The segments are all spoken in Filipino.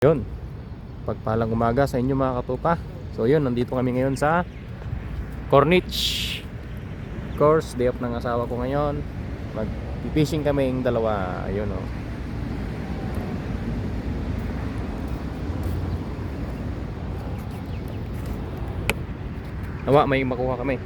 Yun, pagpalang umaga sa inyo mga katupa. So yun, nandito kami ngayon sa Corniche. Of course, day off ng asawa ko ngayon. Mag-fishing kami yung dalawa. Ayun o. Nawa, may makuha kami.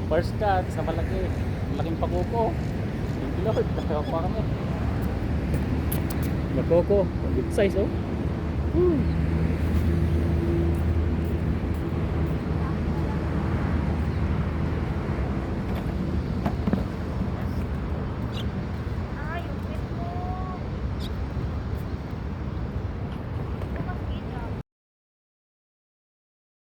First cut sa malaking pakuko. Thank you Lord, nakakuha kami. Makoko, good size oh.